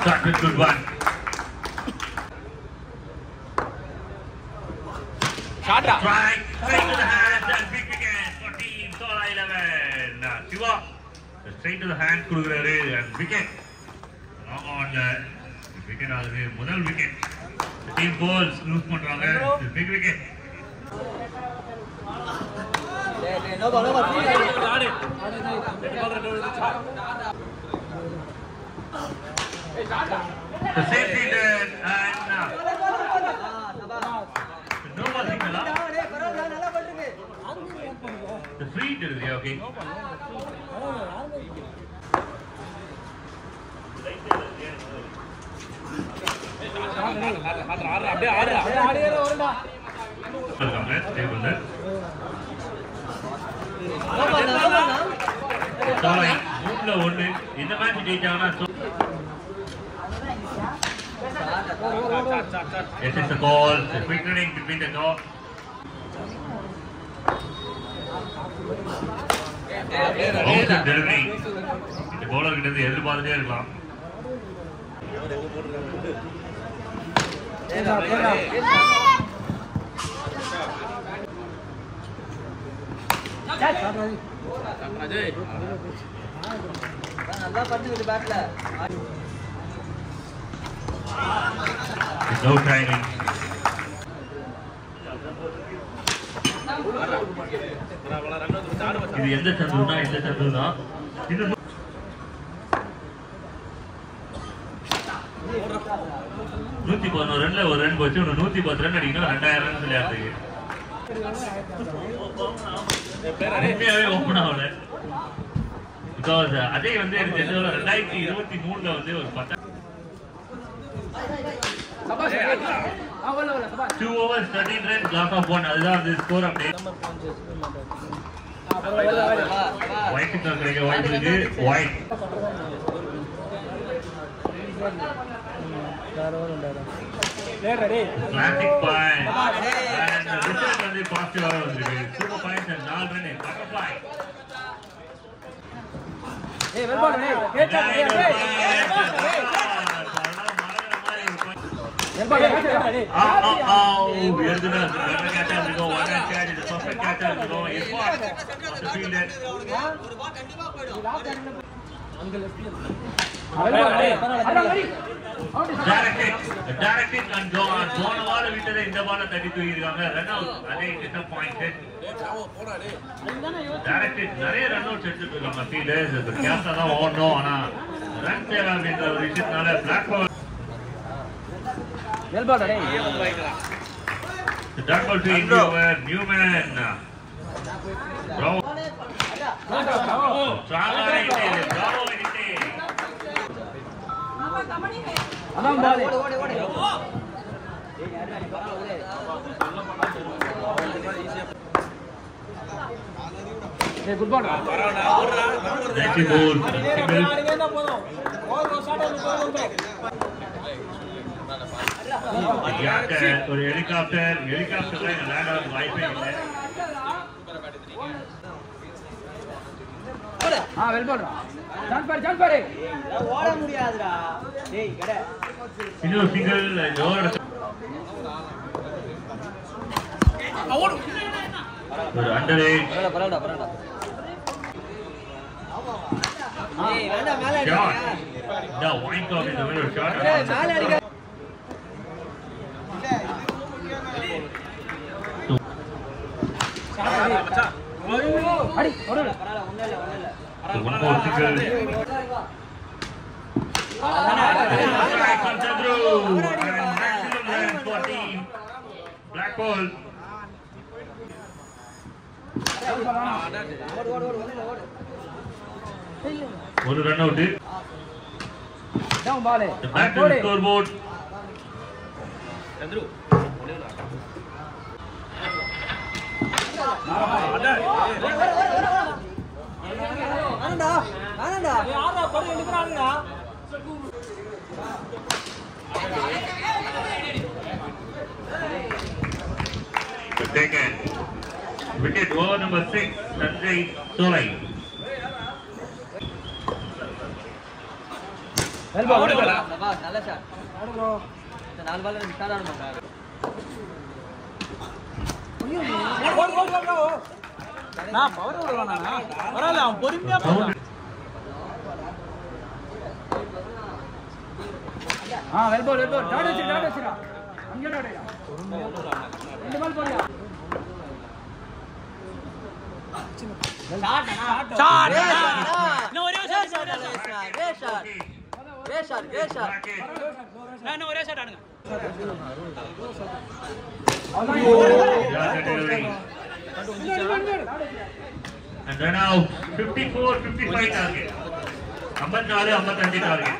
Start with good one. Strike, straight to the hands and big wicket for team Sola 11. Shiva, straight to the hands கொடுக்குறாரு and wicket. On wicket ஆகுது முதல் wicket. The team goals lose பண்றாங்க. Big wicket. No ball. The safety net and no ball signal. The free hit is okay. இந்த match ஜெயிச்சாங்கன்னா This is the call. The quick running between the top. Outside delivery. The bowler கிட்ட எதிர்பார்த்துட்டே இருக்கலாம். நல்லா பண்ணிட்டு பேட்ல No timing. இது எந்த சந்துனா இது 111 ரன்ல ஒரு run போச்சு 110 ரன் அடிக்கணும் 2000 ரன் விளையாடுறீங்க உண்மையாவே ஓபன் ஆகல பிகாஸ் அதே வந்து எனக்கு 2023ல வந்து ஒரு 10 2 overs 13 runs loss of 1 அதுதான் the score update white கிடைக்க வாய்ப்பு இருக்கு white classic point and result வந்து பாசிட்டிவா வந்திருக்கு super points and 4 run butterfly well ball Virginas, better catch as we go. One hand catch is a perfect catch as we go. It's far. The fielder. Direct it and go on. One ball விட்டத இந்த பால்ல தட்டி தூக்கிருக்காங்க. Run out. அதே disappointed. Direct it. நிறைய run outs எடுத்துட்டு இருக்காங்க fielders. இந்த கேப்ல தான் ஓடணும். ஆனா ரன் சேவ் அப்படின்ற ஒரு விஷயத்தால black ball well ball the duck ball to India over Newman. Bravo. Bravo hey good ball That's a goal. ஒரு ஹெலிகாப்டர்ல லேண்ட் ஆக வாய்ப்பே இல்லை well ball jump பாரு ஓட முடியாதுடா டேய் கட இன்னொரு சிங்கிள் ஓவர் ஒரு அண்டர் ஏஜ் பரவாடா ஏய் வேண்டாம் மேல அடிங்க the wind off in the middle shot மேல அடிங்க அடி ஒண்ணு இல்ல one more single Chandru and maximum runs for team black ball one run out down ball the back to the scoreboard Chandru ஆனண்டா யாரா படி எடுக்கறாங்க taken wicket over number 6 Sanjay Solai நல்ல shot bro. இந்த 4 பால் விட்டாத ஆடுமா. நான் பவர் விடுவானா பரவாயில்ல அவன் பொறுமையா போறான். வெல் பால் டாட் வச்சிரா அங்க டாடா ரெண்டு பால் போடுயா. ஷாட் இன்னும் ஒரே ஷாட் கிரேட் ஷாட் நான் ஒரே ஷாட் ஆடுங்க. And then now 54-55 target. 54-55 target.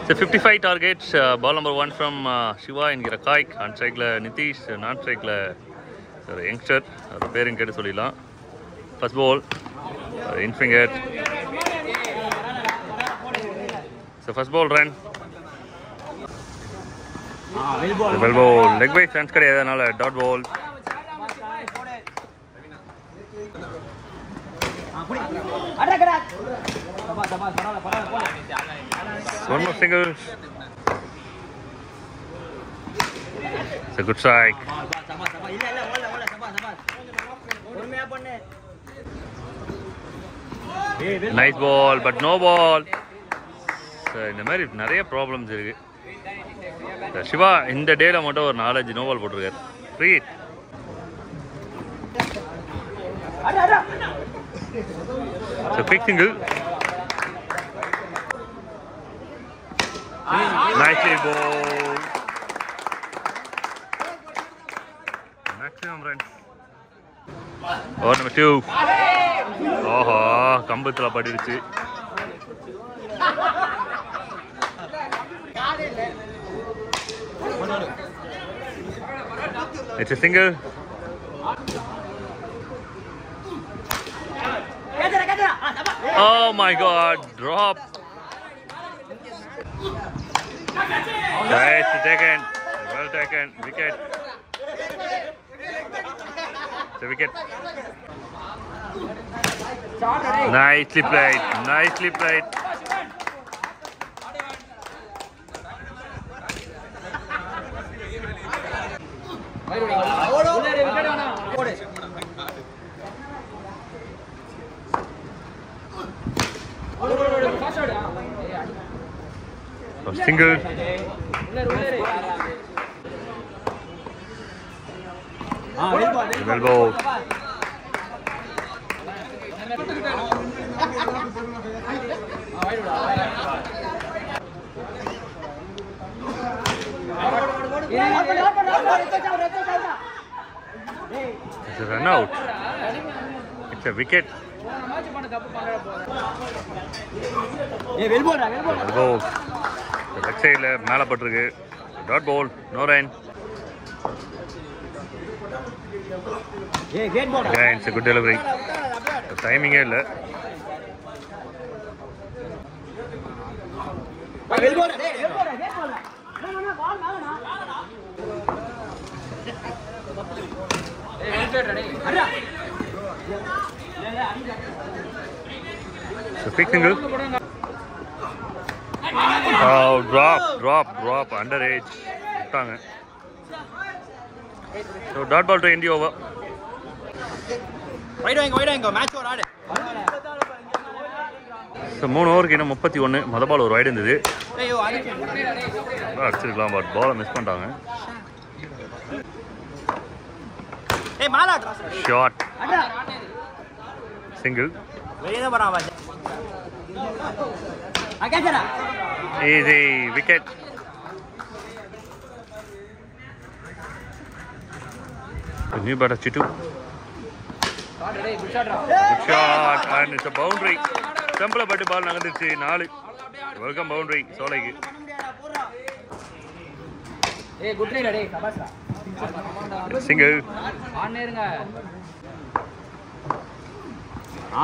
So 55 targets, ball number 1 from Shiva in Girakaik, on strike Nitish, non strike youngster, pairing கேட்டு சொல்லிடலாம். First ball, in finger. So first ball run. Well ball, leg by chance கிடையாது, அதனால dot ball. One more single. It's a good strike. Nice ball, but no ball. So இந்த மாதிரி நிறைய problems இருக்கு. சிவா இந்த டேல மட்டும் ஒரு 4-5 நோ பால் போட்டிருக்காரு. Free. So quick single. Nicely bowled. Maximum runs. Over number 2. ஓஹோ கம்பத்துல பட்டுடுச்சு. It's a single. Oh my God! Drop. Nice taken. Well taken. Wicket. The wicket. Nicely played. Nicely played. Single. Well bowled. It's a run out. It's a wicket. Well bowled. The left side மேல பட்டிருக்கு. Dot ball. No run. Again, it's a good delivery. The timing இல்ல. So quick single. Oh, drop under edge. So dot ball to end the over. Wide வாங்க match ஒரு ஆடு. So 3 ஓவருக்கு இன்னும் 31. மொத பால் ஒரு wide இருந்தது. ஐயோ அடிச்சிருக்கலாம், பட் பாலை மிஸ் பண்ணிட்டாங்க. ஏய் மாலா ஷாட். சிங்கிள். வெளியே தான் போறான் பாஜா. அகேசரா. Easy wicket. New batter Chitu. Good shot and it's a boundary. Simple but ball நகர்ந்துச்சு 4. வெல்கம் பவுண்டரி சோலைக்கு. ஏய் குட் ரைட் டேய் சபாஸ்ரா. சிங்கிள். ஆன் இருங்க.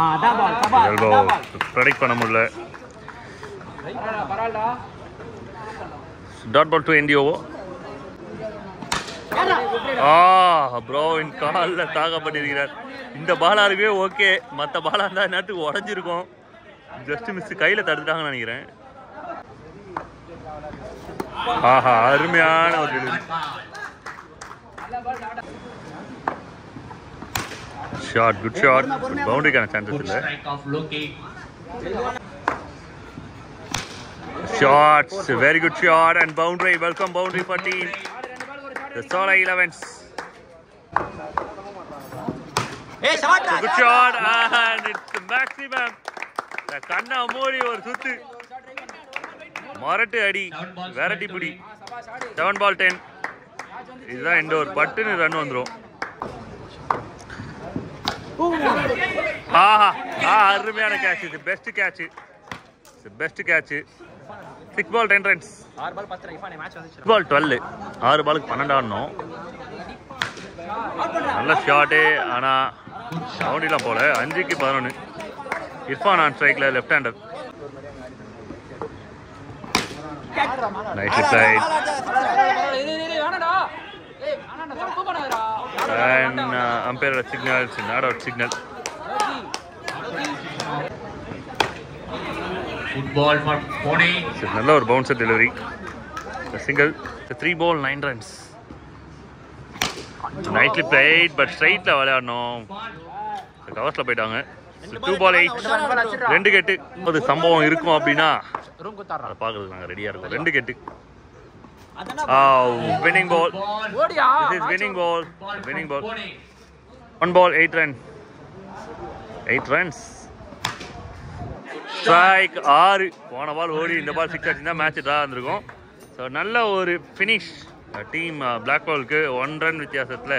அதான் பால் சபாஸ். எல்போ ப்ரெடிக்ட் பண்ண முடியல. பரவாயில்லடா. Dot ball to end the over. Bro இன் காலில் தாக்கப்பட்டிருக்கிறார். இந்த பாலாருக்கே ஓகே, மற்ற பாலாக இருந்தால் நேரத்துக்கு உடஞ்சிருக்கும். ஜஸ்ட் மிஸ் கையில் தடுத்துட்டாங்கன்னு நினைக்கிறேன். ஆஹா, அருமையான ஒரு டெலிவரி. Shot, good shot. பவுண்டரிக்கான சான்சஸ் இல்லை. Shots, very good shot and boundary. Welcome boundary for team the Solai 11s. ஏய் shot. Good shot and it's the maximum. The கண்ணா மூடி ஒரு சுத்து. மரட்டு அடி, வெரைட்டி புடி. 7 ball 10. இதுதான் இண்டோர். பட்டுன்னு ரன் வந்துரும். ஆஹா, அருமையான கேட்ச். இது best catch. Best catch. 6 ball 10 runs. 6 பால் 10 ரன். இஃபானே மேட்ச் வந்துச்சு. 6 ball 12. 6 பாலுக்கு 12 ஆடணும். நல்ல ஷாட்டு. ஆனால் பவுண்டரிலாம் போல. 5க்கு 11. இர்ஃபான் ஆன் ஸ்ட்ரைக்கில் left hander. Nice side. And umpire signals, not out signal. Football for Pune. நல்ல ஒரு bouncer delivery. Single. 3 ball 9 runs. Nicely played, but straight ல விளையாடணும். கவர்ஸ்ல போயிட்டாங்க. 2 ball 8. 2 கெட்டு. ஒரு சம்பவம் இருக்கும் அப்படின்னா ரூம் குத்தாரா. அதை பார்க்கறதுக்கு நாங்கள் ரெடியாக இருக்கோம். 2 கெட்டு. Winning ball. ஓடியா. This is winning ball. Winning ball. 1 ball 8 runs. 8 runs. Strike 6. போன பால் ஓடி இந்த பால் 6 ஆச்சுன்னா மேட்ச் ட்ரா இருந்திருக்கும். ஸோ நல்ல ஒரு ஃபினிஷ் டீம் பிளாக் பாலுக்கு 1 run வித்தியாசத்தில்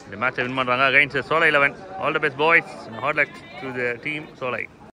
இந்த மேட்சை வின் பண்ணுறாங்க அகைன்ஸ்ட் சோலை 11. All the best boys. Hard luck to the team சோலை.